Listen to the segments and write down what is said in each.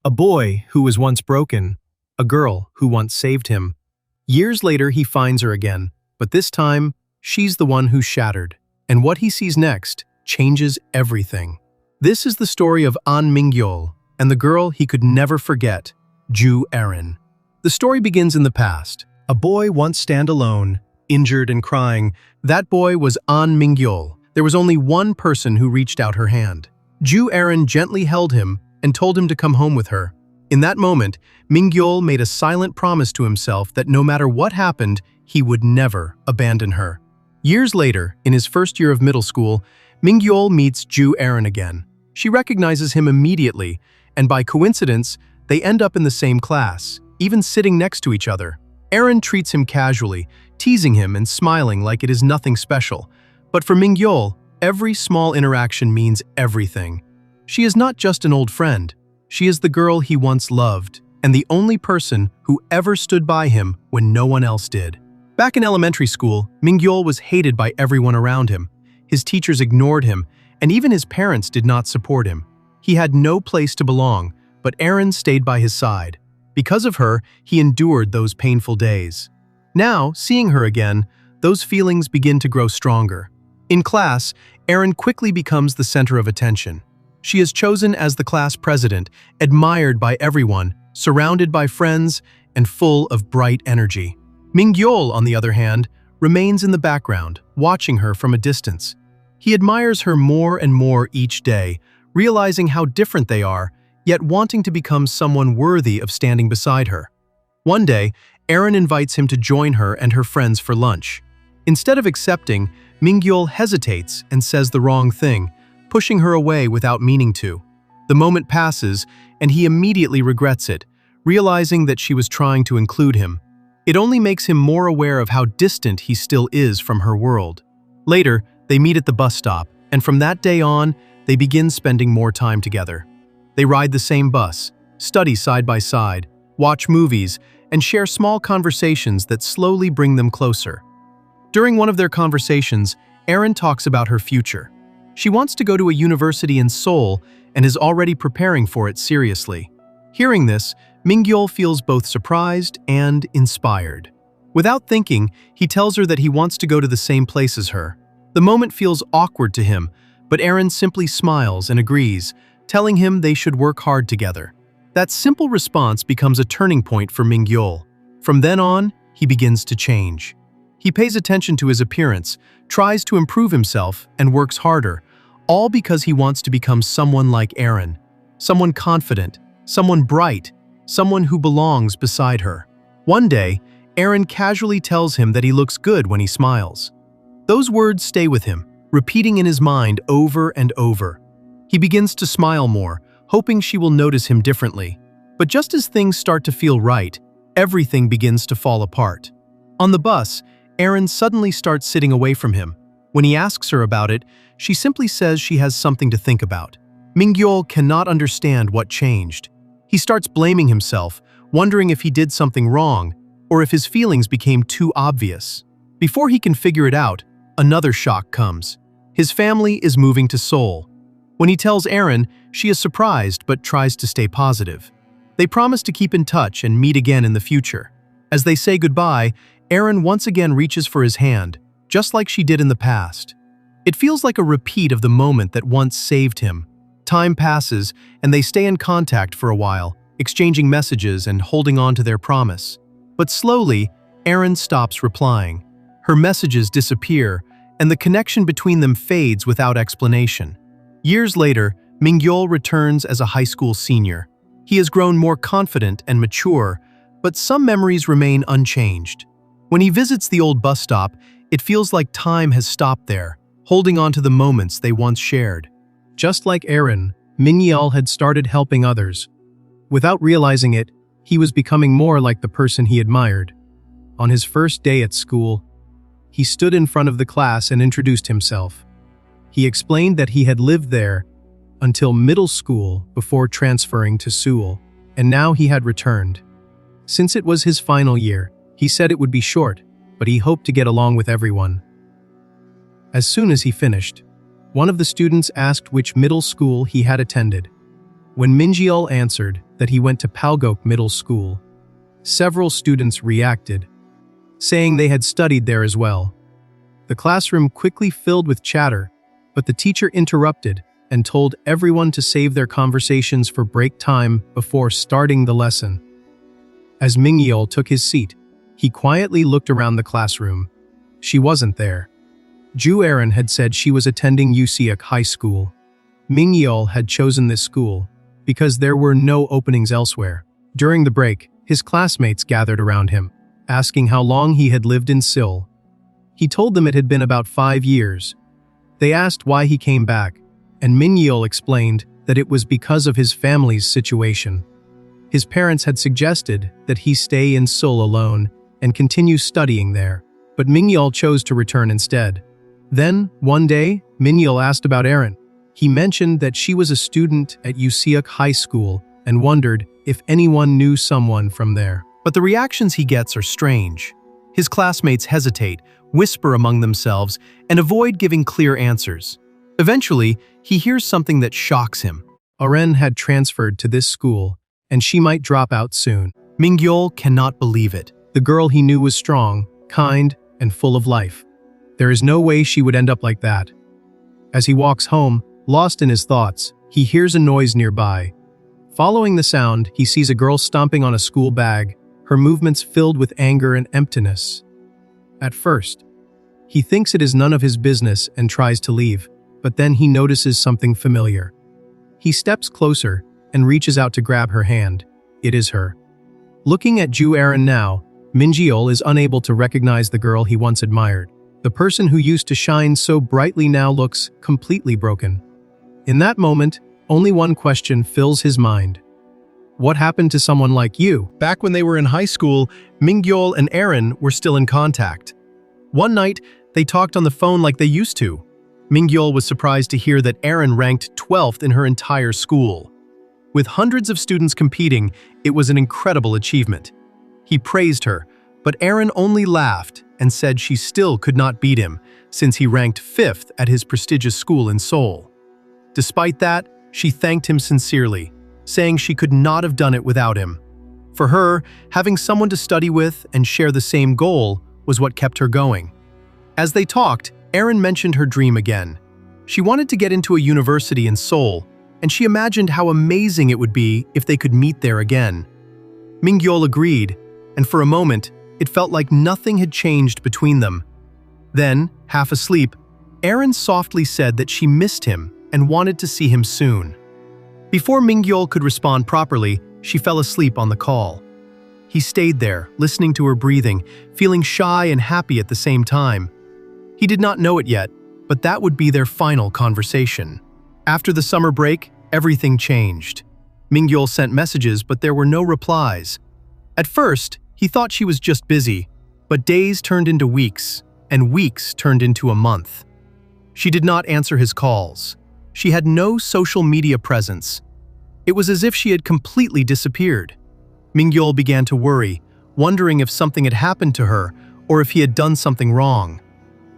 A boy who was once broken, a girl who once saved him. Years later, he finds her again, but this time, she's the one who's shattered. And what he sees next changes everything. This is the story of Mingyeol and the girl he could never forget, Joo Arin. The story begins in the past. A boy once stand alone, injured and crying. That boy was Mingyeol. There was only one person who reached out her hand. Joo Arin gently held him and told him to come home with her. In that moment, Mingyeol made a silent promise to himself that no matter what happened, he would never abandon her. Years later, in his first year of middle school, Mingyeol meets Joo Arin again. She recognizes him immediately, and by coincidence, they end up in the same class, even sitting next to each other. Arin treats him casually, teasing him and smiling like it is nothing special. But for Mingyeol, every small interaction means everything. She is not just an old friend. She is the girl he once loved, and the only person who ever stood by him when no one else did. Back in elementary school, Mingyeol was hated by everyone around him. His teachers ignored him, and even his parents did not support him. He had no place to belong, but Arin stayed by his side. Because of her, he endured those painful days. Now, seeing her again, those feelings begin to grow stronger. In class, Arin quickly becomes the center of attention. She is chosen as the class president, admired by everyone, surrounded by friends, and full of bright energy. Mingyeol, on the other hand, remains in the background, watching her from a distance. He admires her more and more each day, realizing how different they are, yet wanting to become someone worthy of standing beside her. One day, Arin invites him to join her and her friends for lunch. Instead of accepting, Mingyeol hesitates and says the wrong thing, pushing her away without meaning to. The moment passes, and he immediately regrets it, realizing that she was trying to include him. It only makes him more aware of how distant he still is from her world. Later, they meet at the bus stop, and from that day on, they begin spending more time together. They ride the same bus, study side by side, watch movies, and share small conversations that slowly bring them closer. During one of their conversations, Arin talks about her future. She wants to go to a university in Seoul and is already preparing for it seriously. Hearing this, Mingyeol feels both surprised and inspired. Without thinking, he tells her that he wants to go to the same place as her. The moment feels awkward to him, but Arin simply smiles and agrees, telling him they should work hard together. That simple response becomes a turning point for Mingyeol. From then on, he begins to change. He pays attention to his appearance, tries to improve himself, and works harder, all because he wants to become someone like Arin. Someone confident, someone bright, someone who belongs beside her. One day, Arin casually tells him that he looks good when he smiles. Those words stay with him, repeating in his mind over and over. He begins to smile more, hoping she will notice him differently. But just as things start to feel right, everything begins to fall apart. On the bus, Arin suddenly starts sitting away from him. When he asks her about it, she simply says she has something to think about. Mingyeol cannot understand what changed. He starts blaming himself, wondering if he did something wrong, or if his feelings became too obvious. Before he can figure it out, another shock comes. His family is moving to Seoul. When he tells Arin, she is surprised but tries to stay positive. They promise to keep in touch and meet again in the future. As they say goodbye, Arin once again reaches for his hand, just like she did in the past. It feels like a repeat of the moment that once saved him. Time passes, and they stay in contact for a while, exchanging messages and holding on to their promise. But slowly, Arin stops replying. Her messages disappear, and the connection between them fades without explanation. Years later, Mingyeol returns as a high school senior. He has grown more confident and mature, but some memories remain unchanged. When he visits the old bus stop, it feels like time has stopped there, holding on to the moments they once shared. Just like Arin, Mingyeol had started helping others. Without realizing it, he was becoming more like the person he admired. On his first day at school, he stood in front of the class and introduced himself. He explained that he had lived there until middle school before transferring to Seoul, and now he had returned. Since it was his final year, he said it would be short, but he hoped to get along with everyone. As soon as he finished, one of the students asked which middle school he had attended. When Mingyeol answered, that he went to Palgok Middle School. Several students reacted, saying they had studied there as well. The classroom quickly filled with chatter, but the teacher interrupted and told everyone to save their conversations for break time before starting the lesson. As Mingyeol took his seat, he quietly looked around the classroom. She wasn't there. Joo Arin had said she was attending Useok High School. Mingyeol had chosen this school because there were no openings elsewhere. During the break, his classmates gathered around him, asking how long he had lived in Seoul. He told them it had been about 5 years. They asked why he came back, and Mingyeol explained that it was because of his family's situation. His parents had suggested that he stay in Seoul alone and continue studying there, but Mingyeol chose to return instead. Then, one day, Mingyeol asked about Arin. He mentioned that she was a student at Useok High School and wondered if anyone knew someone from there. But the reactions he gets are strange. His classmates hesitate, whisper among themselves, and avoid giving clear answers. Eventually, he hears something that shocks him. Arin had transferred to this school, and she might drop out soon. Mingyeol cannot believe it. The girl he knew was strong, kind, and full of life. There is no way she would end up like that. As he walks home, lost in his thoughts, he hears a noise nearby. Following the sound, he sees a girl stomping on a school bag, her movements filled with anger and emptiness. At first, he thinks it is none of his business and tries to leave, but then he notices something familiar. He steps closer and reaches out to grab her hand. It is her. Looking at Joo Arin now, Mingyeol is unable to recognize the girl he once admired. The person who used to shine so brightly now looks completely broken. In that moment, only one question fills his mind. What happened to someone like you? Back when they were in high school, Mingyeol and Arin were still in contact. One night, they talked on the phone like they used to. Mingyeol was surprised to hear that Arin ranked 12th in her entire school. With hundreds of students competing, it was an incredible achievement. He praised her, but Arin only laughed and said she still could not beat him since he ranked 5th at his prestigious school in Seoul. Despite that, she thanked him sincerely, saying she could not have done it without him. For her, having someone to study with and share the same goal was what kept her going. As they talked, Arin mentioned her dream again. She wanted to get into a university in Seoul, and she imagined how amazing it would be if they could meet there again. Mingyeol agreed, and for a moment, it felt like nothing had changed between them. Then, half asleep, Arin softly said that she missed him and wanted to see him soon. Before Mingyeol could respond properly, she fell asleep on the call. He stayed there, listening to her breathing, feeling shy and happy at the same time. He did not know it yet, but that would be their final conversation. After the summer break, everything changed. Mingyeol sent messages, but there were no replies. At first, he thought she was just busy, but days turned into weeks, and weeks turned into a month. She did not answer his calls. She had no social media presence. It was as if she had completely disappeared. Mingyeol began to worry, wondering if something had happened to her or if he had done something wrong.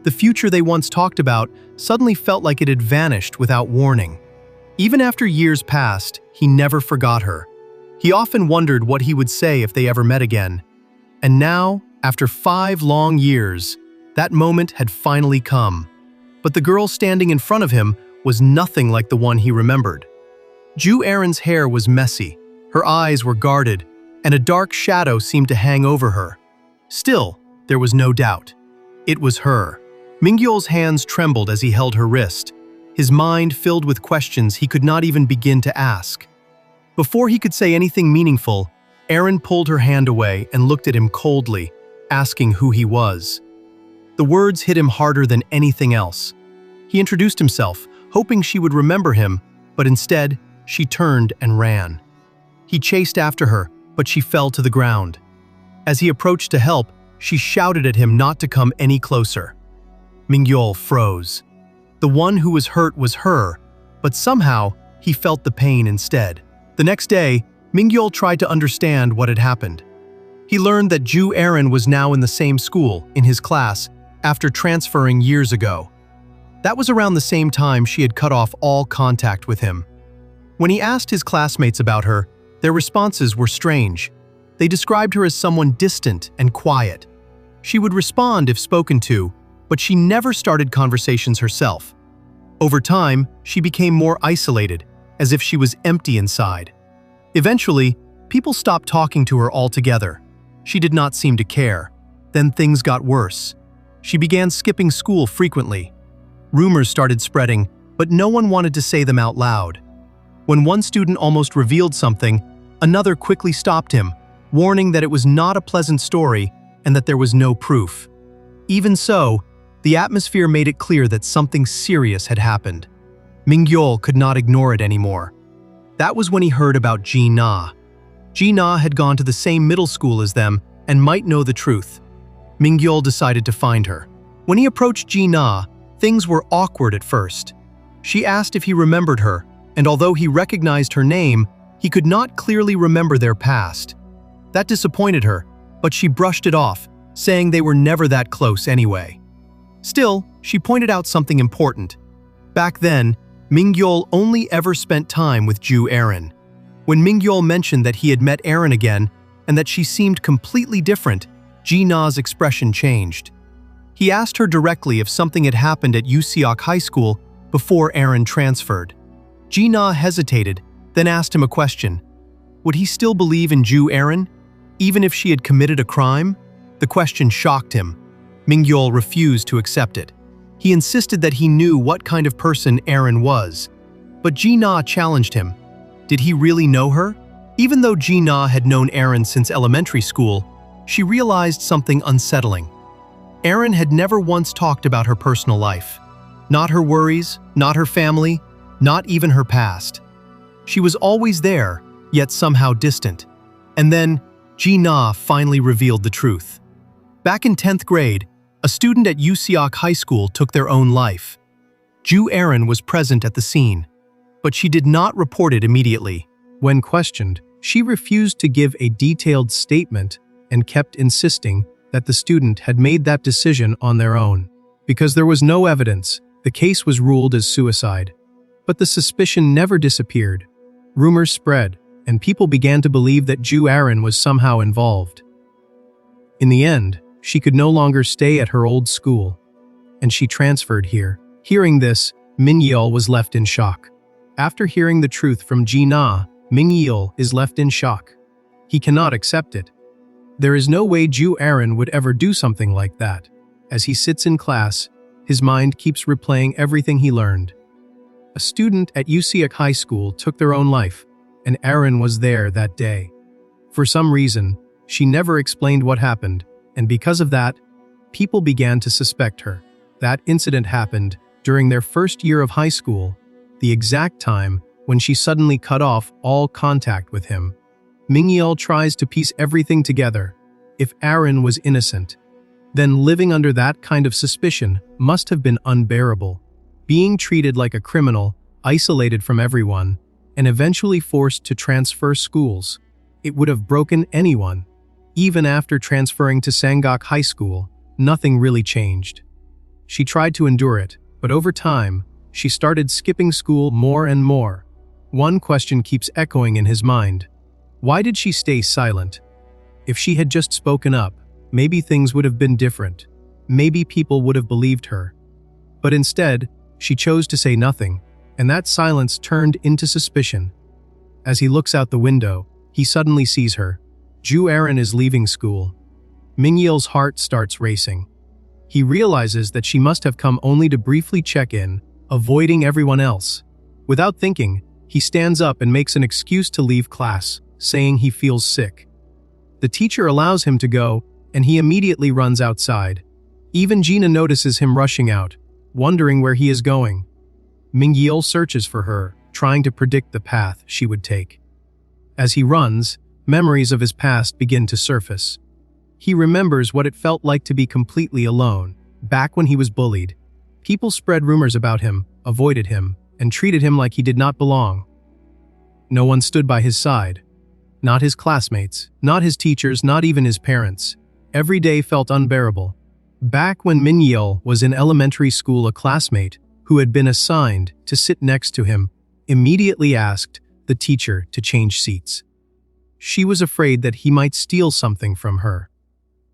The future they once talked about suddenly felt like it had vanished without warning. Even after years passed, he never forgot her. He often wondered what he would say if they ever met again. And now, after 5 long years, that moment had finally come. But the girl standing in front of him was nothing like the one he remembered. Joo Arin's hair was messy, her eyes were guarded, and a dark shadow seemed to hang over her. Still, there was no doubt. It was her. Mingyeol's hands trembled as he held her wrist, his mind filled with questions he could not even begin to ask. Before he could say anything meaningful, Arin pulled her hand away and looked at him coldly, asking who he was. The words hit him harder than anything else. He introduced himself, hoping she would remember him, but instead, she turned and ran. He chased after her, but she fell to the ground. As he approached to help, she shouted at him not to come any closer. Mingyeol froze. The one who was hurt was her, but somehow he felt the pain instead. The next day, Mingyeol tried to understand what had happened. He learned that Joo Arin was now in the same school, in his class, after transferring years ago. That was around the same time she had cut off all contact with him. When he asked his classmates about her, Their responses were strange. They described her as someone distant and quiet. She would respond if spoken to, but she never started conversations herself. Over time, she became more isolated, as if she was empty inside. Eventually, people stopped talking to her altogether. She did not seem to care. Then things got worse. She began skipping school frequently. Rumors started spreading, but no one wanted to say them out loud. When one student almost revealed something, another quickly stopped him, warning that it was not a pleasant story and that there was no proof. Even so, the atmosphere made it clear that something serious had happened. Mingyeol could not ignore it anymore. That was when he heard about Ji-na. Ji-na had gone to the same middle school as them and might know the truth. Mingyeol decided to find her. When he approached Ji-na, things were awkward at first. She asked if he remembered her, and although he recognized her name, he could not clearly remember their past. That disappointed her, but she brushed it off, saying they were never that close anyway. Still, she pointed out something important. Back then, Mingyeol only ever spent time with Joo Arin. When Mingyeol mentioned that he had met Arin again and that she seemed completely different, Ji-na's expression changed. He asked her directly if something had happened at Useok High School before Arin transferred. Ji-na hesitated, then asked him a question. Would he still believe in Joo Arin, even if she had committed a crime? The question shocked him. Mingyeol refused to accept it. He insisted that he knew what kind of person Arin was. But Ji-na challenged him. Did he really know her? Even though Ji-na had known Arin since elementary school, she realized something unsettling. Arin had never once talked about her personal life. Not her worries, not her family, not even her past. She was always there, yet somehow distant. And then, Ji-na finally revealed the truth. Back in 10th grade, a student at Useok High School took their own life. Joo Arin was present at the scene, but she did not report it immediately. When questioned, she refused to give a detailed statement and kept insisting that the student had made that decision on their own. Because there was no evidence, the case was ruled as suicide. But the suspicion never disappeared. Rumors spread, and people began to believe that Joo Arin was somehow involved. In the end, she could no longer stay at her old school, and she transferred here. Hearing this, Mingyeol was left in shock. After hearing the truth from Ji-na, Mingyeol is left in shock. He cannot accept it. There is no way Joo Arin would ever do something like that. As he sits in class, his mind keeps replaying everything he learned. A student at Useok High School took their own life, and Arin was there that day. For some reason, she never explained what happened, and because of that, people began to suspect her. That incident happened during their first year of high school, the exact time when she suddenly cut off all contact with him. Mingyeol tries to piece everything together. If Arin was innocent, then living under that kind of suspicion must have been unbearable. Being treated like a criminal, isolated from everyone, and eventually forced to transfer schools. It would have broken anyone. Even after transferring to Sangak High School, nothing really changed. She tried to endure it, but over time, she started skipping school more and more. One question keeps echoing in his mind. Why did she stay silent? If she had just spoken up, maybe things would have been different. Maybe people would have believed her. But instead, she chose to say nothing, and that silence turned into suspicion. As he looks out the window, he suddenly sees her. Joo Arin is leaving school. Mingyeol's heart starts racing. He realizes that she must have come only to briefly check in, avoiding everyone else. Without thinking, he stands up and makes an excuse to leave class, saying he feels sick. The teacher allows him to go, and he immediately runs outside. Even Gina notices him rushing out, wondering where he is going. Mingyeol searches for her, trying to predict the path she would take. As he runs, memories of his past begin to surface. He remembers what it felt like to be completely alone, back when he was bullied. People spread rumors about him, avoided him, and treated him like he did not belong. No one stood by his side. Not his classmates, not his teachers, not even his parents. Every day felt unbearable. Back when Mingyeol was in elementary school, a classmate who had been assigned to sit next to him immediately asked the teacher to change seats. She was afraid that he might steal something from her.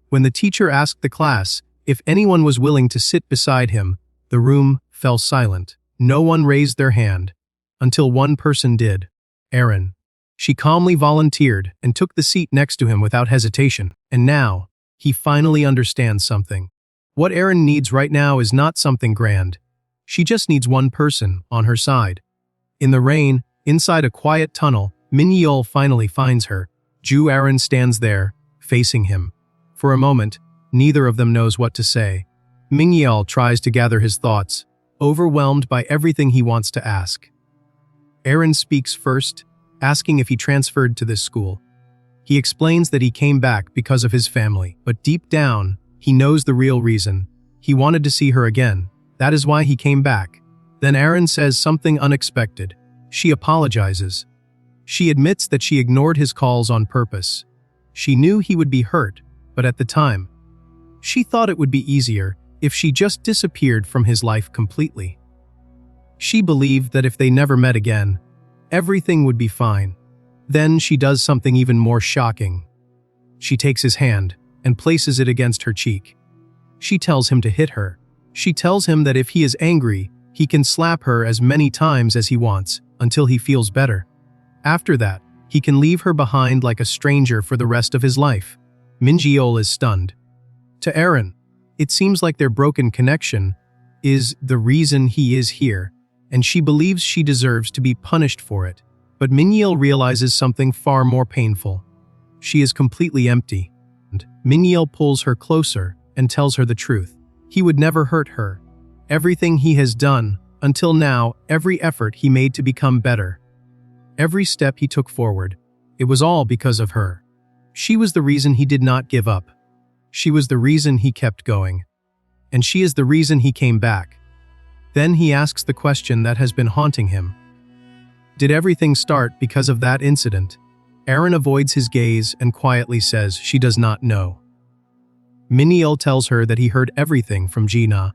When the teacher asked the class if anyone was willing to sit beside him, the room fell silent. No one raised their hand, until one person did, Arin. She calmly volunteered and took the seat next to him without hesitation. And now, he finally understands something. What Arin needs right now is not something grand. She just needs one person on her side. In the rain, inside a quiet tunnel, Mingyeol finally finds her. Joo Arin stands there, facing him. For a moment, neither of them knows what to say. Mingyeol tries to gather his thoughts, overwhelmed by everything he wants to ask. Arin speaks first, asking if he transferred to this school. He explains that he came back because of his family, but deep down, he knows the real reason. He wanted to see her again. That is why he came back. Then Arin says something unexpected. She apologizes. She admits that she ignored his calls on purpose. She knew he would be hurt, but at the time, she thought it would be easier if she just disappeared from his life completely. She believed that if they never met again, everything would be fine. Then she does something even more shocking. She takes his hand and places it against her cheek. She tells him to hit her. She tells him that if he is angry, he can slap her as many times as he wants until he feels better. After that, he can leave her behind like a stranger for the rest of his life. Mingyeol is stunned. To Arin, it seems like their broken connection is the reason he is here, and she believes she deserves to be punished for it. But Mingyeol realizes something far more painful. She is completely empty. And Mingyeol pulls her closer and tells her the truth. He would never hurt her. Everything he has done, until now, every effort he made to become better, every step he took forward, it was all because of her. She was the reason he did not give up. She was the reason he kept going. And she is the reason he came back. Then he asks the question that has been haunting him. Did everything start because of that incident? Arin avoids his gaze and quietly says she does not know. Mingyeol tells her that he heard everything from Jina.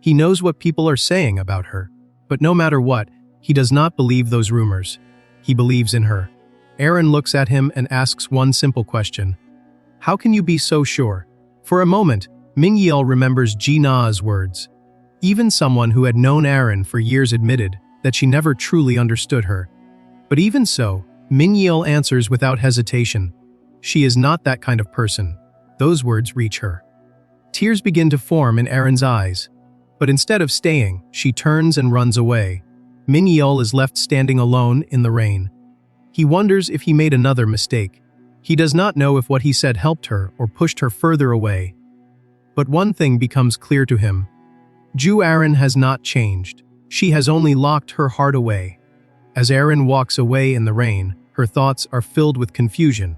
He knows what people are saying about her, but no matter what, he does not believe those rumors. He believes in her. Arin looks at him and asks one simple question. How can you be so sure? For a moment, Mingyeol remembers Jina's words. Even someone who had known Arin for years admitted that she never truly understood her. But even so, Mingyeol answers without hesitation. She is not that kind of person. Those words reach her. Tears begin to form in Arin's eyes. But instead of staying, she turns and runs away. Mingyeol is left standing alone in the rain. He wonders if he made another mistake. He does not know if what he said helped her or pushed her further away. But one thing becomes clear to him. Joo Arin has not changed. She has only locked her heart away. As Arin walks away in the rain, her thoughts are filled with confusion.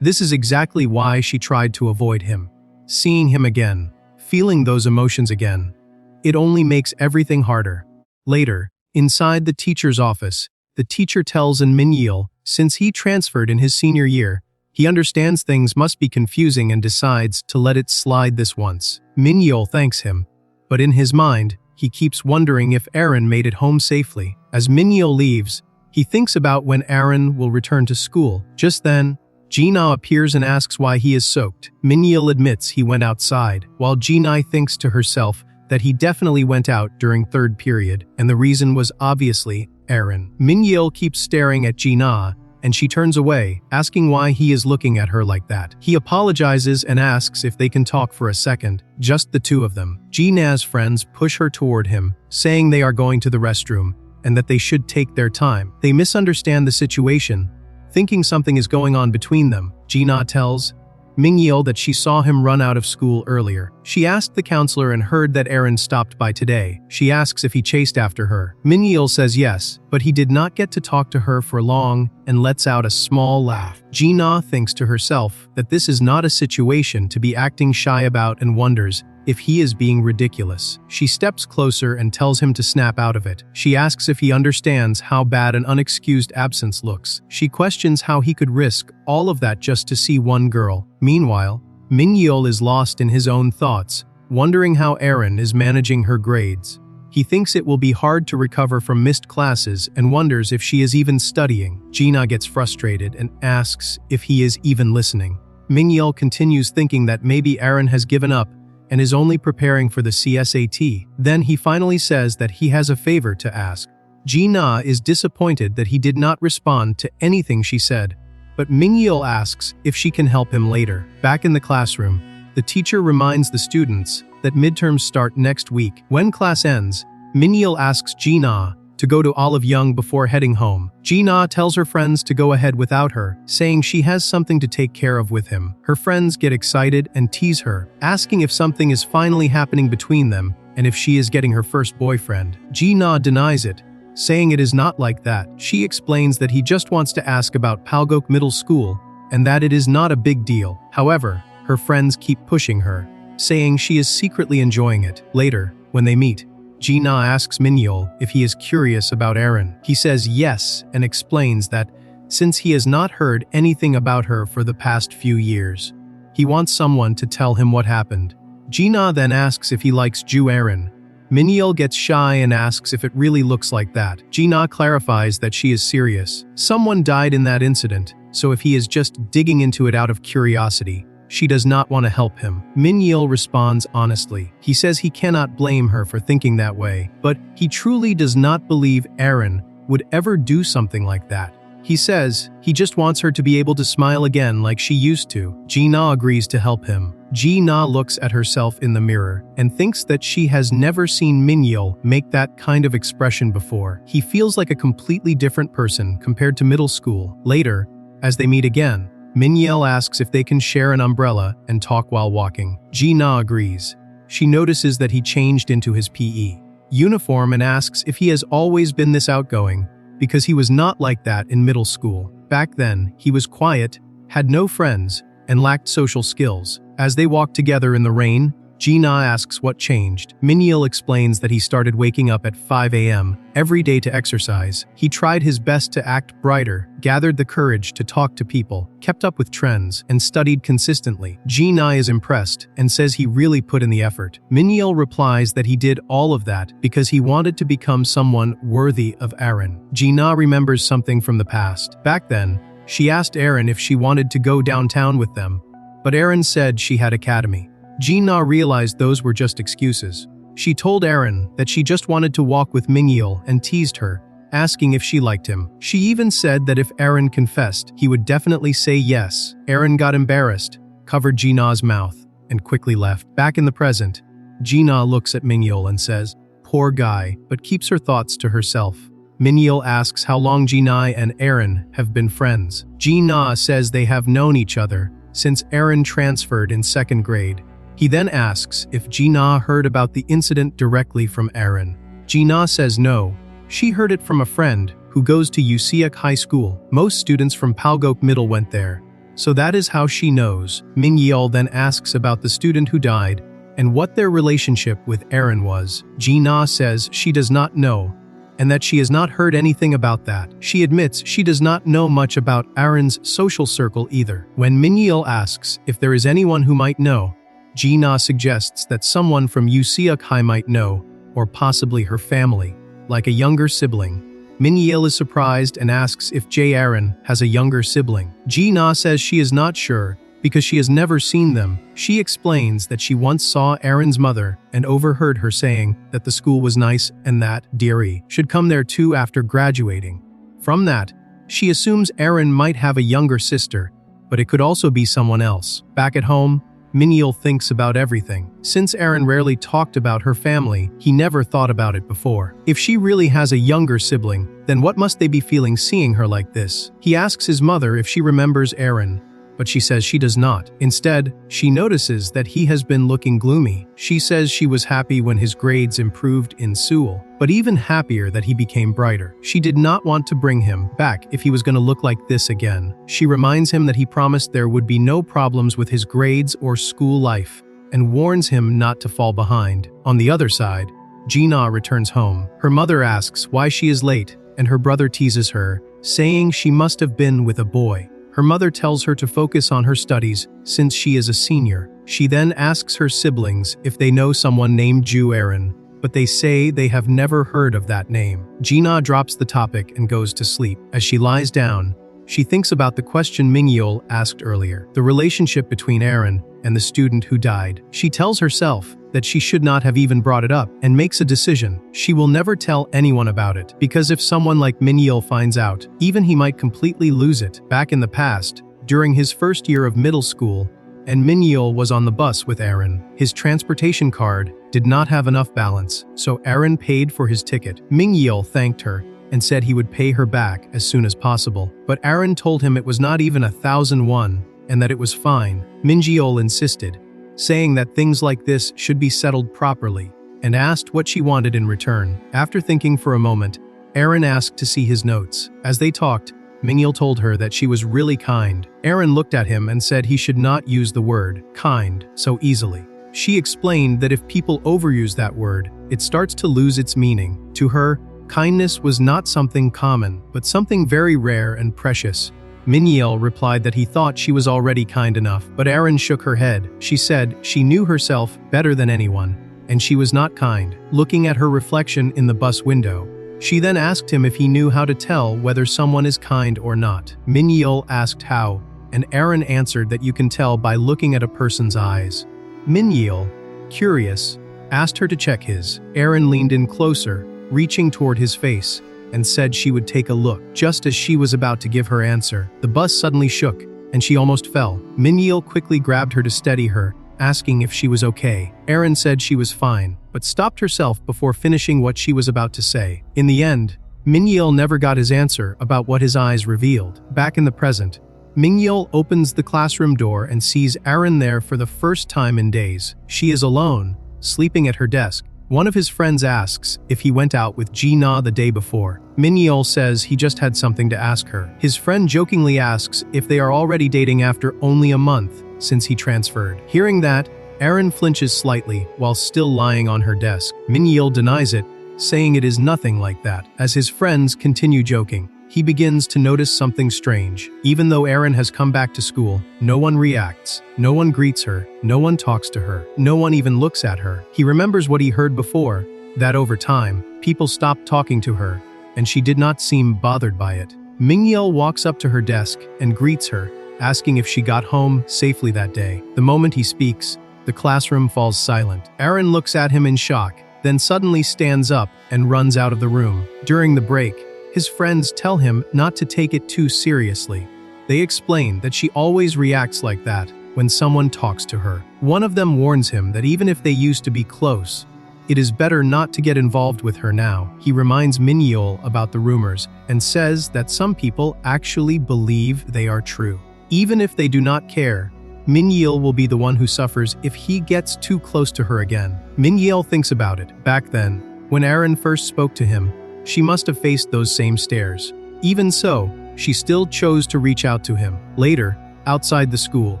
This is exactly why she tried to avoid him. Seeing him again, feeling those emotions again, it only makes everything harder. Later, inside the teacher's office, the teacher tells Mingyeol, since he transferred in his senior year, he understands things must be confusing and decides to let it slide this once. Mingyeol thanks him, but in his mind, he keeps wondering if Arin made it home safely. As Mingyeol leaves, he thinks about when Arin will return to school. Just then, Jina appears and asks why he is soaked. Mingyeol admits he went outside, while Jina thinks to herself that he definitely went out during third period, and the reason was obviously Arin. Mingyeol keeps staring at Jina, and she turns away, asking why he is looking at her like that. He apologizes and asks if they can talk for a second, just the two of them. Jina's friends push her toward him, saying they are going to the restroom, and that they should take their time. They misunderstand the situation, thinking something is going on between them. Jina tells Mingyeol that she saw him run out of school earlier. She asked the counselor and heard that Arin stopped by today. She asks if he chased after her. Mingyeol says yes, but he did not get to talk to her for long and lets out a small laugh. Jina thinks to herself that this is not a situation to be acting shy about and wonders if he is being ridiculous. She steps closer and tells him to snap out of it. She asks if he understands how bad an unexcused absence looks. She questions how he could risk all of that just to see one girl. Meanwhile, Mingyeol is lost in his own thoughts, wondering how Arin is managing her grades. He thinks it will be hard to recover from missed classes and wonders if she is even studying. Jina gets frustrated and asks if he is even listening. Mingyeol continues thinking that maybe Arin has given up and is only preparing for the CSAT. Then he finally says that he has a favor to ask. Jina is disappointed that he did not respond to anything she said, but Mingyeol asks if she can help him later. Back in the classroom, the teacher reminds the students that midterms start next week. When class ends, Mingyeol asks Jina to go to Olive Young before heading home. Jina tells her friends to go ahead without her, saying she has something to take care of with him. Her friends get excited and tease her, asking if something is finally happening between them and if she is getting her first boyfriend. Jina denies it, saying it is not like that. She explains that he just wants to ask about Palgok Middle School and that it is not a big deal. However, her friends keep pushing her, saying she is secretly enjoying it. Later, when they meet, Jina asks Mingyeol if he is curious about Arin. He says yes and explains that since he has not heard anything about her for the past few years, he wants someone to tell him what happened. Jina then asks if he likes Joo Arin. Mingyeol gets shy and asks if it really looks like that. Jina clarifies that she is serious. Someone died in that incident, so if he is just digging into it out of curiosity, she does not want to help him. Mingyeol responds honestly. He says he cannot blame her for thinking that way, but he truly does not believe Arin would ever do something like that. He says he just wants her to be able to smile again like she used to. Jina agrees to help him. Jina looks at herself in the mirror and thinks that she has never seen Mingyeol make that kind of expression before. He feels like a completely different person compared to middle school. Later, as they meet again, Mingyeol asks if they can share an umbrella and talk while walking. Jina agrees. She notices that he changed into his PE uniform and asks if he has always been this outgoing, because he was not like that in middle school. Back then, he was quiet, had no friends, and lacked social skills. As they walk together in the rain, Jina asks what changed. Mingyeol explains that he started waking up at 5 a.m. every day to exercise. He tried his best to act brighter, gathered the courage to talk to people, kept up with trends, and studied consistently. Jina is impressed and says he really put in the effort. Mingyeol replies that he did all of that because he wanted to become someone worthy of Arin. Jina remembers something from the past. Back then, she asked Arin if she wanted to go downtown with them, but Arin said she had academy. Jina realized those were just excuses. She told Arin that she just wanted to walk with Mingyeol and teased her, asking if she liked him. She even said that if Arin confessed, he would definitely say yes. Arin got embarrassed, covered Jina's mouth, and quickly left. Back in the present, Jina looks at Mingyeol and says, "Poor guy," but keeps her thoughts to herself. Mingyeol asks how long Jina and Arin have been friends. Jina says they have known each other since Arin transferred in second grade. He then asks if Jina heard about the incident directly from Arin. Jina says no, she heard it from a friend who goes to Useok High School. Most students from Palgok Middle went there, so that is how she knows. Mingyeol then asks about the student who died and what their relationship with Arin was. Jina says she does not know and that she has not heard anything about that. She admits she does not know much about Arin's social circle either. When Mingyeol asks if there is anyone who might know, Jina suggests that someone from Useok High might know, or possibly her family, like a younger sibling. Mingyeol is surprised and asks if Joo Arin has a younger sibling. Jina says she is not sure because she has never seen them. She explains that she once saw Arin's mother and overheard her saying that the school was nice and that Deary should come there too after graduating. From that, she assumes Arin might have a younger sister, but it could also be someone else. Back at home, Mingyeol thinks about everything. Since Arin rarely talked about her family, he never thought about it before. If she really has a younger sibling, then what must they be feeling seeing her like this? He asks his mother if she remembers Arin, but she says she does not. Instead, she notices that he has been looking gloomy. She says she was happy when his grades improved in Seoul, but even happier that he became brighter. She did not want to bring him back if he was going to look like this again. She reminds him that he promised there would be no problems with his grades or school life, and warns him not to fall behind. On the other side, Jina returns home. Her mother asks why she is late, and her brother teases her, saying she must have been with a boy. Her mother tells her to focus on her studies since she is a senior. She then asks her siblings if they know someone named Joo Arin, but they say they have never heard of that name. Gina drops the topic and goes to sleep. As she lies down, she thinks about the question Mingyeol asked earlier, the relationship between Arin and the student who died. She tells herself that she should not have even brought it up and makes a decision. She will never tell anyone about it, because if someone like Mingyeol finds out, even he might completely lose it. Back in the past, during his first year of middle school, and Mingyeol was on the bus with Arin. His transportation card did not have enough balance, so Arin paid for his ticket. Mingyeol thanked her and said he would pay her back as soon as possible. But Arin told him it was not even 1,000 won and that it was fine. Mingyeol insisted, saying that things like this should be settled properly, and asked what she wanted in return. After thinking for a moment, Arin asked to see his notes. As they talked, Mingyeol told her that she was really kind. Arin looked at him and said he should not use the word kind so easily. She explained that if people overuse that word, it starts to lose its meaning. To her, kindness was not something common, but something very rare and precious. Mingyeol replied that he thought she was already kind enough, but Arin shook her head. She said she knew herself better than anyone, and she was not kind. Looking at her reflection in the bus window, she then asked him if he knew how to tell whether someone is kind or not. Mingyeol asked how, and Arin answered that you can tell by looking at a person's eyes. Mingyeol, curious, asked her to check his. Arin leaned in closer, reaching toward his face, and said she would take a look. Just as she was about to give her answer, the bus suddenly shook, and she almost fell. Mingyeol quickly grabbed her to steady her, asking if she was okay. Arin said she was fine, but stopped herself before finishing what she was about to say. In the end, Mingyeol never got his answer about what his eyes revealed. Back in the present, Mingyeol opens the classroom door and sees Arin there for the first time in days. She is alone, sleeping at her desk. One of his friends asks if he went out with Gina the day before. Mingyeol says he just had something to ask her. His friend jokingly asks if they are already dating after only a month since he transferred. Hearing that, Arin flinches slightly while still lying on her desk. Mingyeol denies it, saying it is nothing like that. As his friends continue joking, he begins to notice something strange. Even though Arin has come back to school, no one reacts, no one greets her, no one talks to her, no one even looks at her. He remembers what he heard before, that over time, people stopped talking to her, and she did not seem bothered by it. Mingyeol walks up to her desk and greets her, asking if she got home safely that day. The moment he speaks, the classroom falls silent. Arin looks at him in shock, then suddenly stands up and runs out of the room. During the break, his friends tell him not to take it too seriously. They explain that she always reacts like that when someone talks to her. One of them warns him that even if they used to be close, it is better not to get involved with her now. He reminds Mingyeol about the rumors and says that some people actually believe they are true. Even if they do not care, Mingyeol will be the one who suffers if he gets too close to her again. Mingyeol thinks about it. Back then, when Arin first spoke to him, she must have faced those same stares. Even so, she still chose to reach out to him. Later, outside the school,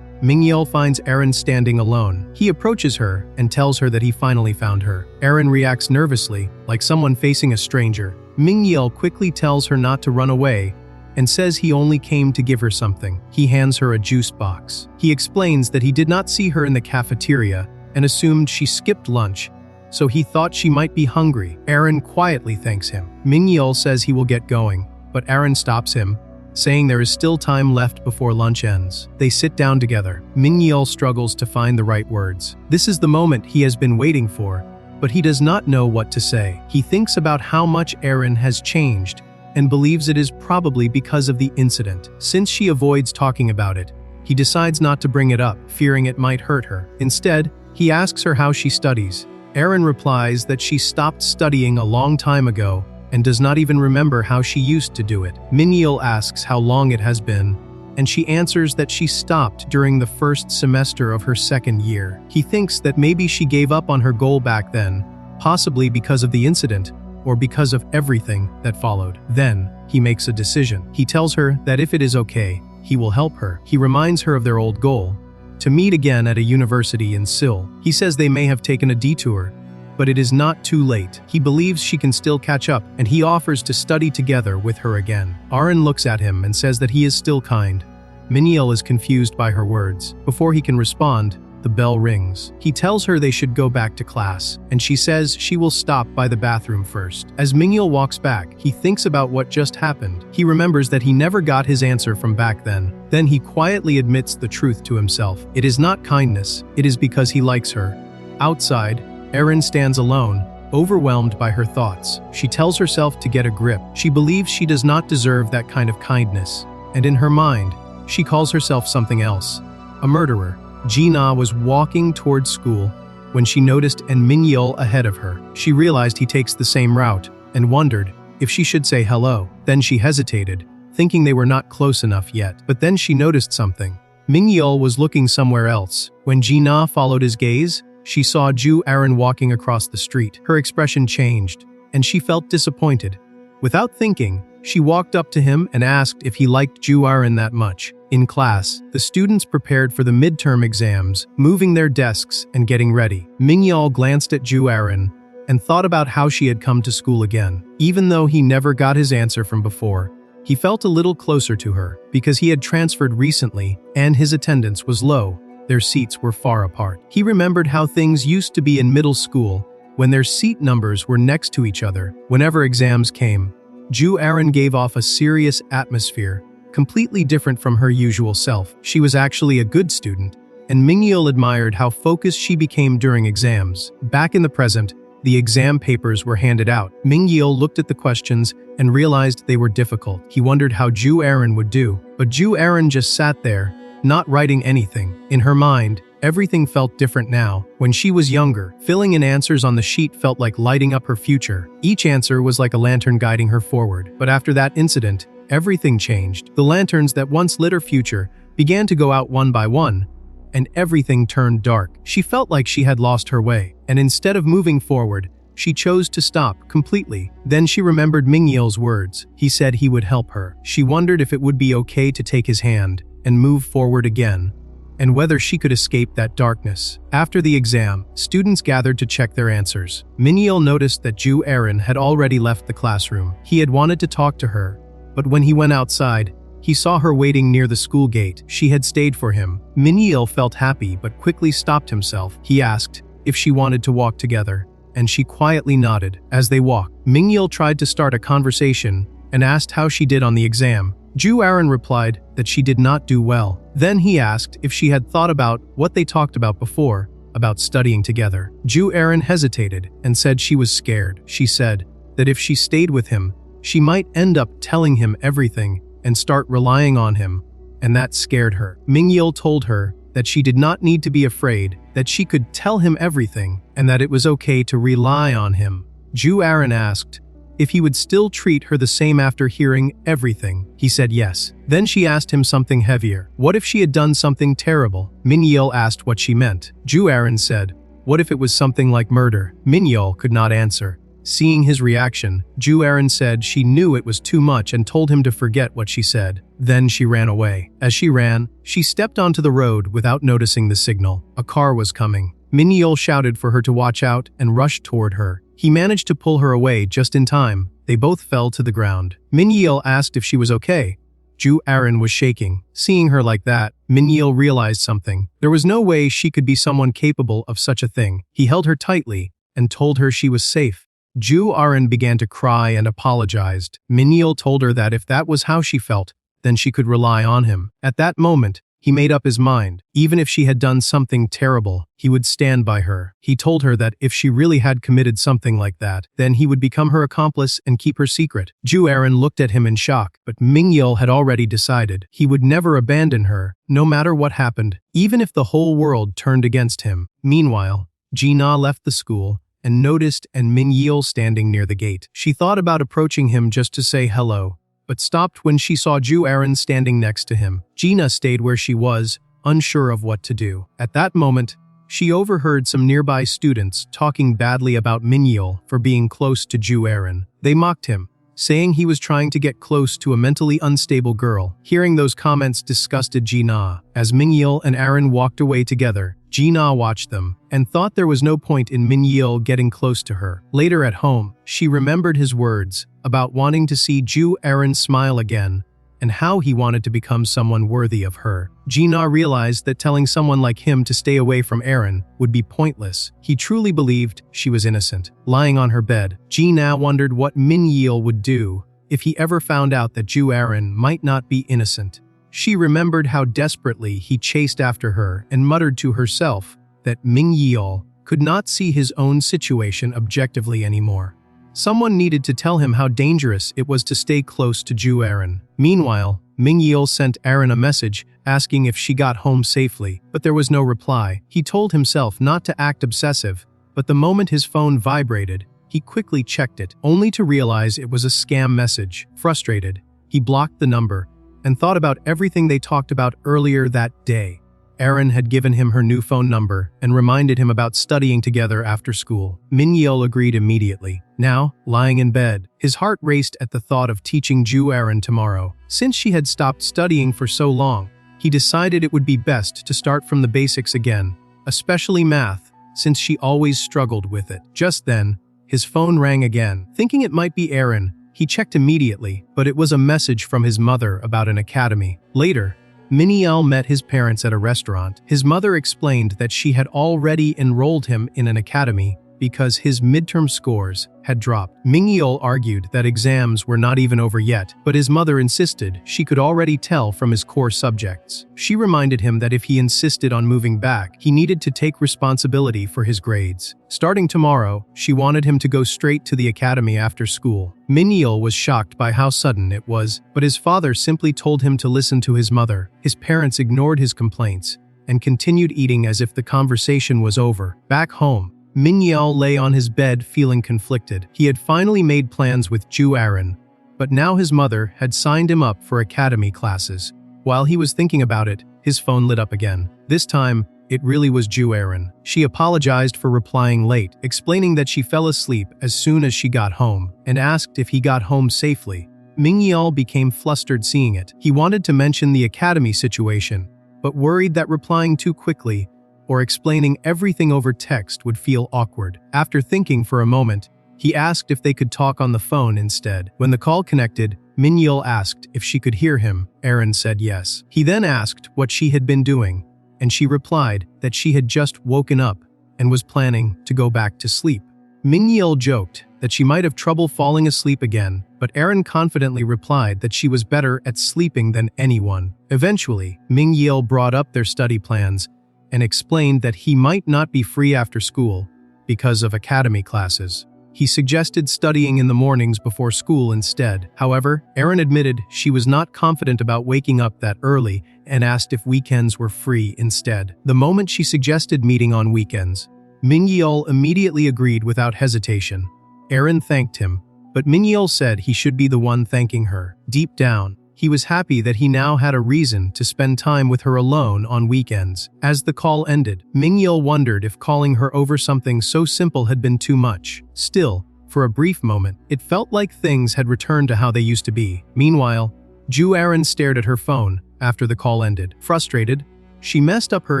Mingyeol finds Arin standing alone. He approaches her and tells her that he finally found her. Arin reacts nervously, like someone facing a stranger. Mingyeol quickly tells her not to run away and says he only came to give her something. He hands her a juice box. He explains that he did not see her in the cafeteria and assumed she skipped lunch, so he thought she might be hungry. Arin quietly thanks him. Mingyeol says he will get going, but Arin stops him, saying there is still time left before lunch ends. They sit down together. Mingyeol struggles to find the right words. This is the moment he has been waiting for, but he does not know what to say. He thinks about how much Arin has changed and believes it is probably because of the incident. Since she avoids talking about it, he decides not to bring it up, fearing it might hurt her. Instead, he asks her how she studies. Arin replies that she stopped studying a long time ago and does not even remember how she used to do it. Mingyeol asks how long it has been, and she answers that she stopped during the first semester of her second year. He thinks that maybe she gave up on her goal back then, possibly because of the incident, or because of everything that followed. Then, he makes a decision. He tells her that if it is okay, he will help her. He reminds her of their old goal, to meet again at a university in Seoul. He says they may have taken a detour, but it is not too late. He believes she can still catch up, and he offers to study together with her again. Arin looks at him and says that he is still kind. Mingyeol is confused by her words. Before he can respond, the bell rings. He tells her they should go back to class, and she says she will stop by the bathroom first. As Mingyeol walks back, he thinks about what just happened. He remembers that he never got his answer from back then. Then he quietly admits the truth to himself. It is not kindness, it is because he likes her. Outside, Arin stands alone, overwhelmed by her thoughts. She tells herself to get a grip. She believes she does not deserve that kind of kindness. And in her mind, she calls herself something else. A murderer. Ji-na was walking towards school when she noticed Mingyeol ahead of her. She realized he takes the same route and wondered if she should say hello. Then she hesitated, thinking they were not close enough yet. But then she noticed something. Mingyeol was looking somewhere else. When Ji-na followed his gaze, she saw Joo Arin walking across the street. Her expression changed, and she felt disappointed. Without thinking, she walked up to him and asked if he liked Joo Arin that much. In class, the students prepared for the midterm exams, moving their desks and getting ready. Mingyeol glanced at Joo Arin and thought about how she had come to school again. Even though he never got his answer from before, he felt a little closer to her because he had transferred recently and his attendance was low. Their seats were far apart. He remembered how things used to be in middle school when their seat numbers were next to each other. Whenever exams came, Joo Arin gave off a serious atmosphere, completely different from her usual self. She was actually a good student, and Mingyeol admired how focused she became during exams. Back in the present, the exam papers were handed out. Mingyeol looked at the questions and realized they were difficult. He wondered how Joo Arin would do, but Joo Arin just sat there, not writing anything. In her mind, everything felt different now. When she was younger, filling in answers on the sheet felt like lighting up her future. Each answer was like a lantern guiding her forward. But after that incident, everything changed. The lanterns that once lit her future began to go out one by one, and everything turned dark. She felt like she had lost her way, and instead of moving forward, she chose to stop completely. Then she remembered Mingyeol's words. He said he would help her. She wondered if it would be okay to take his hand and move forward again, and whether she could escape that darkness. After the exam, students gathered to check their answers. Mingyeol noticed that Joo Arin had already left the classroom. He had wanted to talk to her, but when he went outside, he saw her waiting near the school gate. She had stayed for him. Mingyeol felt happy but quickly stopped himself. He asked if she wanted to walk together, and she quietly nodded. As they walked, Mingyeol tried to start a conversation and asked how she did on the exam. Joo Arin replied that she did not do well. Then he asked if she had thought about what they talked about before, about studying together. Joo Arin hesitated and said she was scared. She said that if she stayed with him, she might end up telling him everything and start relying on him, and that scared her. Mingyeol told her that she did not need to be afraid, that she could tell him everything, and that it was okay to rely on him. Joo Arin asked if he would still treat her the same after hearing everything. He said yes. Then she asked him something heavier. What if she had done something terrible? Mingyeol asked what she meant. Joo Arin said, what if it was something like murder? Mingyeol could not answer. Seeing his reaction, Joo Arin said she knew it was too much and told him to forget what she said. Then she ran away. As she ran, she stepped onto the road without noticing the signal. A car was coming. Mingyeol shouted for her to watch out and rushed toward her. He managed to pull her away just in time. They both fell to the ground. Mingyeol asked if she was okay. Joo Arin was shaking. Seeing her like that, Mingyeol realized something. There was no way she could be someone capable of such a thing. He held her tightly and told her she was safe. Joo Arin began to cry and apologized. Mingyeol told her that if that was how she felt, then she could rely on him. At that moment, he made up his mind. Even if she had done something terrible, he would stand by her. He told her that if she really had committed something like that, then he would become her accomplice and keep her secret. Joo Arin looked at him in shock, but Mingyeol had already decided he would never abandon her, no matter what happened, even if the whole world turned against him. Meanwhile, Ji-na left the school and noticed Mingyeol standing near the gate. She thought about approaching him just to say hello, but stopped when she saw Joo Arin standing next to him. Ji-na stayed where she was, unsure of what to do. At that moment, she overheard some nearby students talking badly about Mingyeol for being close to Joo Arin. They mocked him, saying he was trying to get close to a mentally unstable girl. Hearing those comments disgusted Ji-na. As Mingyeol and Arin walked away together, Ji-na watched them and thought there was no point in Mingyeol getting close to her. Later at home, she remembered his words about wanting to see Joo Arin smile again and how he wanted to become someone worthy of her. Ji-na realized that telling someone like him to stay away from Arin would be pointless. He truly believed she was innocent. Lying on her bed, Ji-na wondered what Mingyeol would do if he ever found out that Joo Arin might not be innocent. She remembered how desperately he chased after her and muttered to herself that Mingyeol could not see his own situation objectively anymore. Someone needed to tell him how dangerous it was to stay close to Joo Arin. Meanwhile, Mingyeol sent Arin a message asking if she got home safely, but there was no reply. He told himself not to act obsessive, but the moment his phone vibrated, he quickly checked it, only to realize it was a scam message. Frustrated, he blocked the number and thought about everything they talked about earlier that day. Arin had given him her new phone number and reminded him about studying together after school. Mingyeol agreed immediately. Now, lying in bed, his heart raced at the thought of teaching Joo Arin tomorrow. Since she had stopped studying for so long, he decided it would be best to start from the basics again, especially math, since she always struggled with it. Just then, his phone rang again. Thinking it might be Arin, he checked immediately, but it was a message from his mother about an academy. Later, Mingyeol met his parents at a restaurant. His mother explained that she had already enrolled him in an academy because his midterm scores had dropped. Mingyeol argued that exams were not even over yet, but his mother insisted she could already tell from his core subjects. She reminded him that if he insisted on moving back, he needed to take responsibility for his grades. Starting tomorrow, she wanted him to go straight to the academy after school. Mingyeol was shocked by how sudden it was, but his father simply told him to listen to his mother. His parents ignored his complaints and continued eating as if the conversation was over. Back home, Mingyeol lay on his bed feeling conflicted. He had finally made plans with Joo Arin, but now his mother had signed him up for academy classes. While he was thinking about it, his phone lit up again. This time, it really was Joo Arin. She apologized for replying late, explaining that she fell asleep as soon as she got home, and asked if he got home safely. Mingyeol became flustered seeing it. He wanted to mention the academy situation, but worried that replying too quickly or explaining everything over text would feel awkward. After thinking for a moment, he asked if they could talk on the phone instead. When the call connected, Mingyeol asked if she could hear him. Arin said yes. He then asked what she had been doing, and she replied that she had just woken up and was planning to go back to sleep. Mingyeol joked that she might have trouble falling asleep again, but Arin confidently replied that she was better at sleeping than anyone. Eventually, Mingyeol brought up their study plans and explained that he might not be free after school because of academy classes. He suggested studying in the mornings before school instead. However, Arin admitted she was not confident about waking up that early and asked if weekends were free instead. The moment she suggested meeting on weekends, Mingyeol immediately agreed without hesitation. Arin thanked him, but Mingyeol said he should be the one thanking her. Deep down, he was happy that he now had a reason to spend time with her alone on weekends. As the call ended, Mingyeol wondered if calling her over something so simple had been too much. Still, for a brief moment, it felt like things had returned to how they used to be. Meanwhile, Joo Arin stared at her phone after the call ended. Frustrated, she messed up her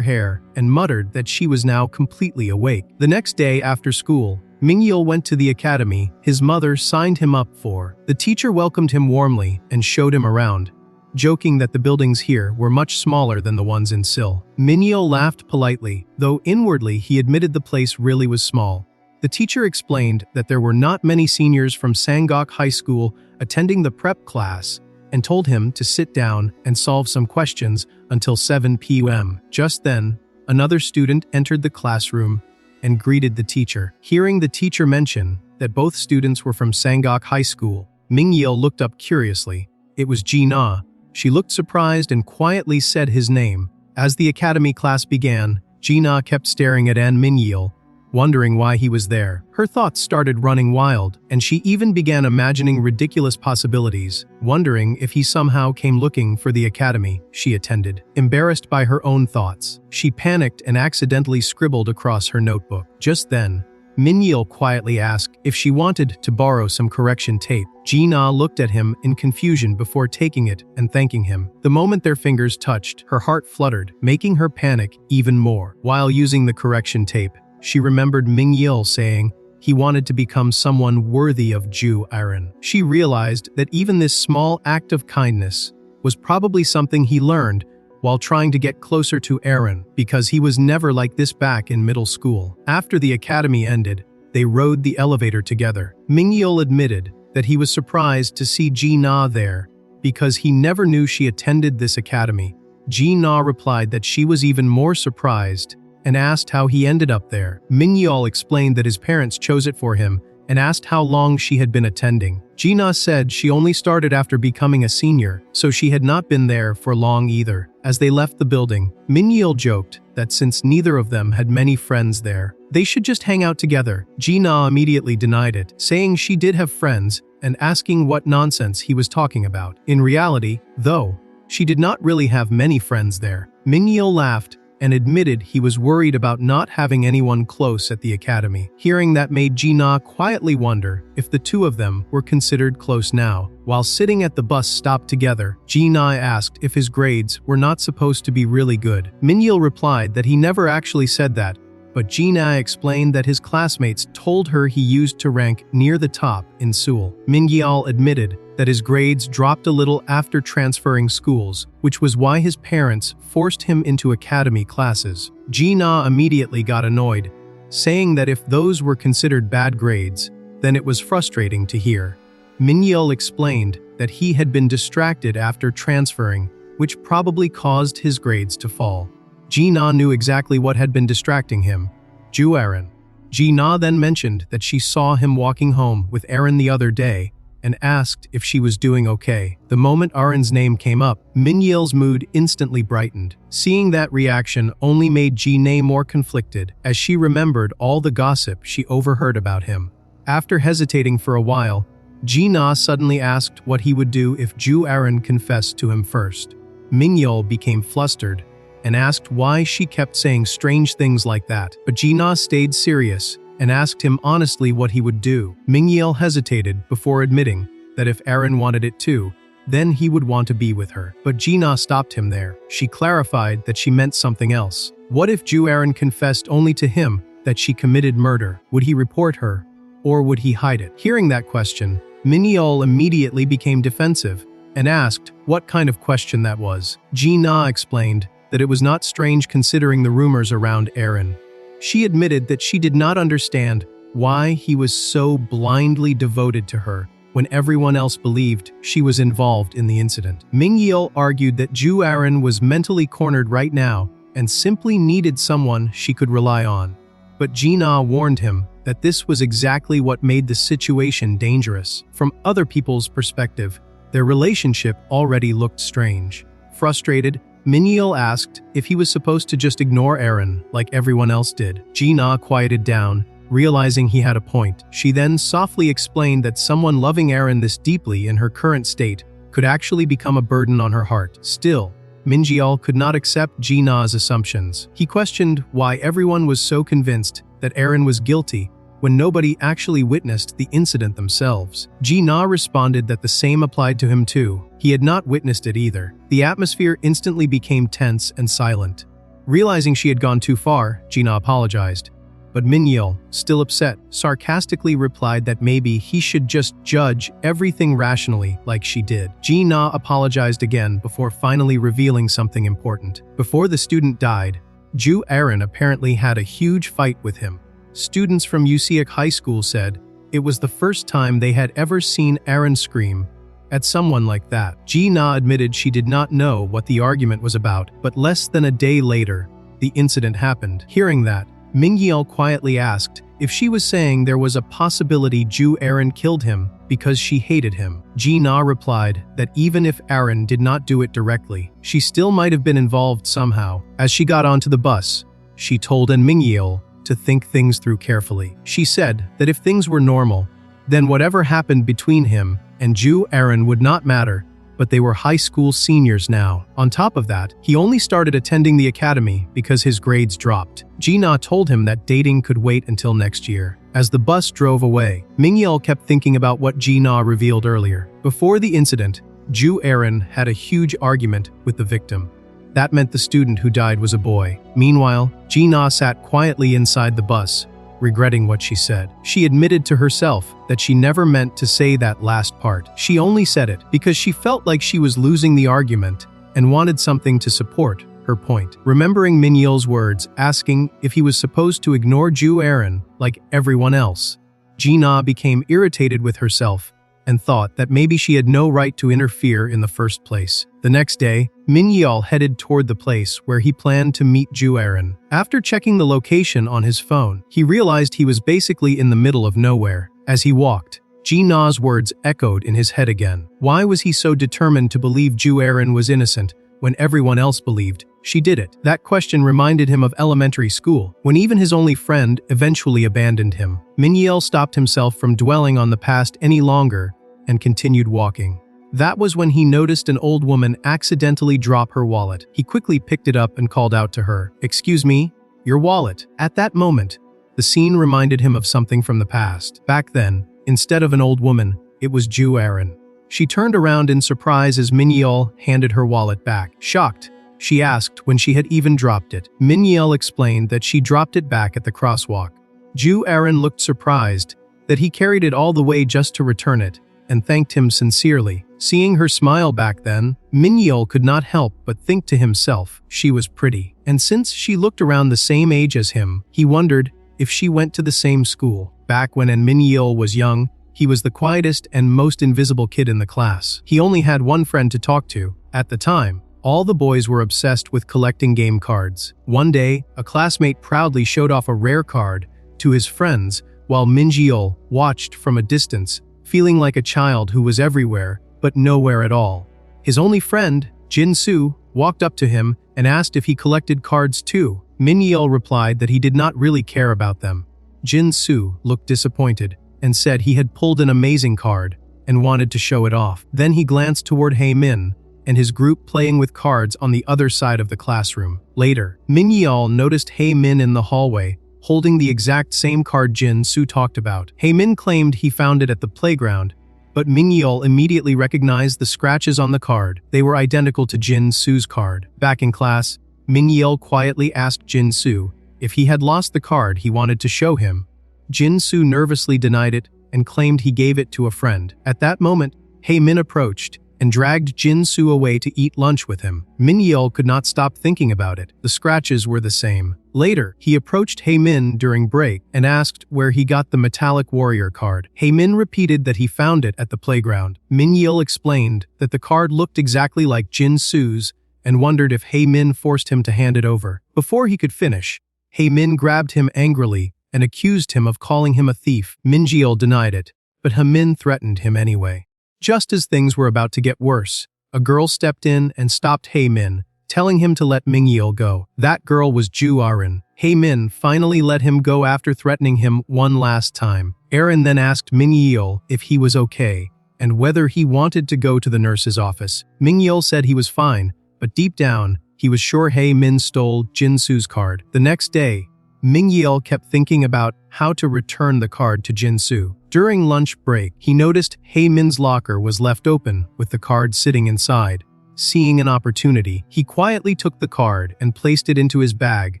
hair and muttered that she was now completely awake. The next day after school, Mingyeol went to the academy his mother signed him up for. The teacher welcomed him warmly and showed him around, joking that the buildings here were much smaller than the ones in Seoul. Mingyeol laughed politely, though inwardly he admitted the place really was small. The teacher explained that there were not many seniors from Sangok High School attending the prep class and told him to sit down and solve some questions until 7 p.m. Just then, another student entered the classroom and greeted the teacher. Hearing the teacher mention that both students were from Sangok High School, Mingyeol looked up curiously. It was Ji-na. She looked surprised and quietly said his name. As the academy class began, Ji-na kept staring at Mingyeol, wondering why he was there. Her thoughts started running wild, and she even began imagining ridiculous possibilities, wondering if he somehow came looking for the academy she attended. Embarrassed by her own thoughts, she panicked and accidentally scribbled across her notebook. Just then, Mingyeol quietly asked if she wanted to borrow some correction tape. Ji-na looked at him in confusion before taking it and thanking him. The moment their fingers touched, her heart fluttered, making her panic even more. While using the correction tape, she remembered Mingyeol saying he wanted to become someone worthy of Joo Arin. She realized that even this small act of kindness was probably something he learned while trying to get closer to Arin, because he was never like this back in middle school. After the academy ended, they rode the elevator together. Mingyeol admitted that he was surprised to see Ji-na there because he never knew she attended this academy. Ji-na replied that she was even more surprised and asked how he ended up there. Mingyeol explained that his parents chose it for him and asked how long she had been attending. Ji-na said she only started after becoming a senior, so she had not been there for long either. As they left the building, Mingyeol joked that since neither of them had many friends there, they should just hang out together. Ji-na immediately denied it, saying she did have friends and asking what nonsense he was talking about. In reality, though, she did not really have many friends there. Mingyeol laughed and admitted he was worried about not having anyone close at the academy. Hearing that made Ji-na quietly wonder if the two of them were considered close now. While sitting at the bus stop together, Ji-na asked if his grades were not supposed to be really good. Mingyeol replied that he never actually said that, but Ji-na explained that his classmates told her he used to rank near the top in Seoul. Mingyeol admitted that his grades dropped a little after transferring schools, which was why his parents forced him into academy classes. Ji-na immediately got annoyed, saying that if those were considered bad grades, then it was frustrating to hear. Mingyeol explained that he had been distracted after transferring, which probably caused his grades to fall. Ji-na knew exactly what had been distracting him: Joo Arin. Ji-na then mentioned that she saw him walking home with Arin the other day and asked if she was doing okay. The moment Arin's name came up, Mingyeol's mood instantly brightened. Seeing that reaction only made Ji-na more conflicted, as she remembered all the gossip she overheard about him. After hesitating for a while, Ji-na suddenly asked what he would do if Joo Arin confessed to him first. Mingyeol became flustered and asked why she kept saying strange things like that, but Ji-na stayed serious and asked him honestly what he would do. Mingyeol hesitated before admitting that if Arin wanted it too, then he would want to be with her. But Ji-na stopped him there. She clarified that she meant something else. What if Joo Arin confessed only to him that she committed murder? Would he report her, or would he hide it? Hearing that question, Mingyeol immediately became defensive and asked what kind of question that was. Ji-na explained that it was not strange considering the rumors around Arin. She admitted that she did not understand why he was so blindly devoted to her when everyone else believed she was involved in the incident. Mingyeol argued that Joo Arin was mentally cornered right now and simply needed someone she could rely on. But Ji-na warned him that this was exactly what made the situation dangerous. From other people's perspective, their relationship already looked strange. Frustrated, Mingyeol asked if he was supposed to just ignore Arin like everyone else did. Ji-na quieted down, realizing he had a point. She then softly explained that someone loving Arin this deeply in her current state could actually become a burden on her heart. Still, Mingyeol could not accept Ji-na's assumptions. He questioned why everyone was so convinced that Arin was guilty when nobody actually witnessed the incident themselves. Ji-na responded that the same applied to him too. He had not witnessed it either. The atmosphere instantly became tense and silent. Realizing she had gone too far, Ji-na apologized. But Mingyeol, still upset, sarcastically replied that maybe he should just judge everything rationally like she did. Ji-na apologized again before finally revealing something important. Before the student died, Joo Arin apparently had a huge fight with him. Students from Useok High School said it was the first time they had ever seen Arin scream at someone like that. Ji-na admitted she did not know what the argument was about, but less than a day later, the incident happened. Hearing that, Mingyeol quietly asked if she was saying there was a possibility Joo Arin killed him because she hated him. Ji-na replied that even if Arin did not do it directly, she still might have been involved somehow. As she got onto the bus, she told Mingyeol to think things through carefully. She said that if things were normal, then whatever happened between him and Joo Arin would not matter, but they were high school seniors now. On top of that, he only started attending the academy because his grades dropped. Ji-na told him that dating could wait until next year. As the bus drove away, Mingyeol kept thinking about what Ji-na revealed earlier. Before the incident, Joo Arin had a huge argument with the victim. That meant the student who died was a boy. Meanwhile, Ji-na sat quietly inside the bus, regretting what she said. She admitted to herself that she never meant to say that last part. She only said it because she felt like she was losing the argument and wanted something to support her point. Remembering Mingyeol's words, asking if he was supposed to ignore Joo Arin like everyone else, Ji-na became irritated with herself and thought that maybe she had no right to interfere in the first place. The next day, Mingyeol headed toward the place where he planned to meet Joo Arin. After checking the location on his phone, he realized he was basically in the middle of nowhere. As he walked, Ji-na's words echoed in his head again. Why was he so determined to believe Joo Arin was innocent when everyone else believed she did it? That question reminded him of elementary school, when even his only friend eventually abandoned him. Mingyeol stopped himself from dwelling on the past any longer and continued walking. That was when he noticed an old woman accidentally drop her wallet. He quickly picked it up and called out to her, "Excuse me, your wallet." At that moment, the scene reminded him of something from the past. Back then, instead of an old woman, it was Joo Arin. She turned around in surprise as Mingyeol handed her wallet back. Shocked, she asked when she had even dropped it. Mingyeol explained that she dropped it back at the crosswalk. Joo Arin looked surprised that he carried it all the way just to return it, and thanked him sincerely. Seeing her smile back then, Mingyeol could not help but think to himself she was pretty. And since she looked around the same age as him, he wondered if she went to the same school. Back when Mingyeol was young, he was the quietest and most invisible kid in the class. He only had one friend to talk to. At the time, all the boys were obsessed with collecting game cards. One day, a classmate proudly showed off a rare card to his friends while Mingyeol watched from a distance, feeling like a child who was everywhere but nowhere at all. His only friend, Jin-soo, walked up to him and asked if he collected cards too. Mingyeol replied that he did not really care about them. Jin-soo looked disappointed and said he had pulled an amazing card and wanted to show it off. Then he glanced toward Hae-min and his group playing with cards on the other side of the classroom. Later, Mingyeol noticed Hae-min in the hallway, holding the exact same card Jin-soo talked about. Hae-min claimed he found it at the playground, but Mingyeol immediately recognized the scratches on the card. They were identical to Jin-soo's card. Back in class, Mingyeol quietly asked Jin-soo if he had lost the card he wanted to show him. Jin-soo nervously denied it and claimed he gave it to a friend. At that moment, Hae-min approached and dragged Jin-soo away to eat lunch with him. Mingyeol could not stop thinking about it. The scratches were the same. Later, he approached Hae-min during break and asked where he got the metallic warrior card. Hae-min repeated that he found it at the playground. Mingyeol explained that the card looked exactly like Jin-soo's and wondered if Hae-min forced him to hand it over. Before he could finish, Hae-min grabbed him angrily and accused him of calling him a thief. Mingyeol denied it, but Hae-min threatened him anyway. Just as things were about to get worse, a girl stepped in and stopped Hae-min, telling him to let Mingyeol go. That girl was Joo Arin. Hae-min finally let him go after threatening him one last time. Arin then asked Mingyeol if he was okay and whether he wanted to go to the nurse's office. Mingyeol said he was fine, but deep down, he was sure Hae-min stole Jin-soo's card. The next day, Mingyeol kept thinking about how to return the card to Jin-soo. During lunch break, he noticed Hae-min's locker was left open with the card sitting inside. Seeing an opportunity, he quietly took the card and placed it into his bag,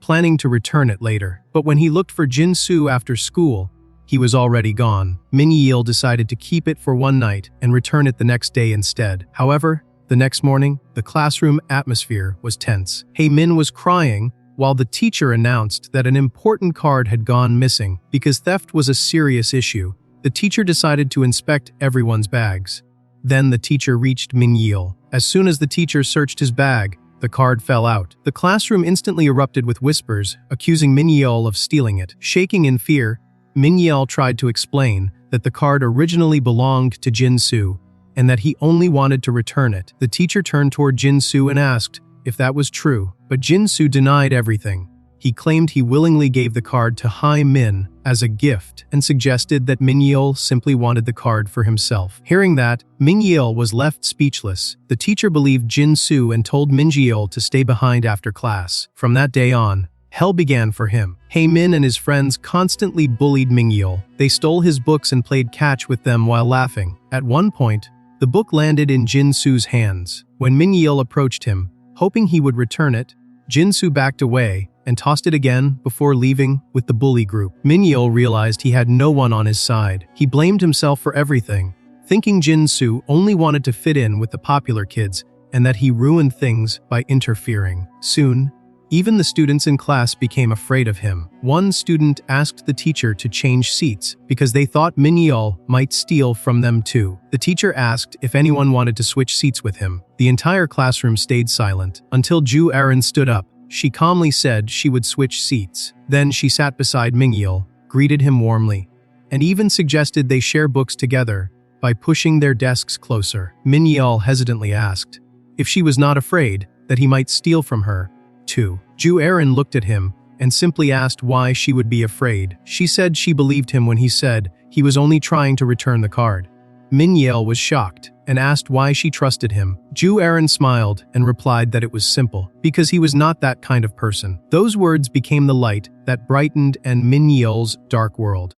planning to return it later. But when he looked for Jin-soo after school, he was already gone. Mingyeol decided to keep it for one night and return it the next day instead. However, the next morning, the classroom atmosphere was tense. Hae-min was crying while the teacher announced that an important card had gone missing. Because theft was a serious issue, the teacher decided to inspect everyone's bags. Then the teacher reached Mingyeol. As soon as the teacher searched his bag, the card fell out. The classroom instantly erupted with whispers, accusing Mingyeol of stealing it. Shaking in fear, Mingyeol tried to explain that the card originally belonged to Jin-soo and that he only wanted to return it. The teacher turned toward Jin-soo and asked if that was true, but Jin-soo denied everything. He claimed he willingly gave the card to Hae-min as a gift and suggested that Mingyeol simply wanted the card for himself. Hearing that, Mingyeol was left speechless. The teacher believed Jin-soo and told Mingyeol to stay behind after class. From that day on, hell began for him. Hae-min and his friends constantly bullied Mingyeol. They stole his books and played catch with them while laughing. At one point, the book landed in Jin-soo's hands. When Mingyeol approached him, hoping he would return it, Jin-soo backed away and tossed it again before leaving with the bully group. Mingyeol realized he had no one on his side. He blamed himself for everything, thinking Jin-soo only wanted to fit in with the popular kids and that he ruined things by interfering. Soon, even the students in class became afraid of him. One student asked the teacher to change seats because they thought Mingyeol might steal from them too. The teacher asked if anyone wanted to switch seats with him. The entire classroom stayed silent until Joo Arin stood up. She calmly said she would switch seats. Then she sat beside Mingyeol, greeted him warmly, and even suggested they share books together by pushing their desks closer. Mingyeol hesitantly asked if she was not afraid that he might steal from her too. Joo Arin looked at him and simply asked why she would be afraid. She said she believed him when he said he was only trying to return the card. Mingyeol was shocked and asked why she trusted him. Joo Arin smiled and replied that it was simple, because he was not that kind of person. Those words became the light that brightened Mingyeol's dark world.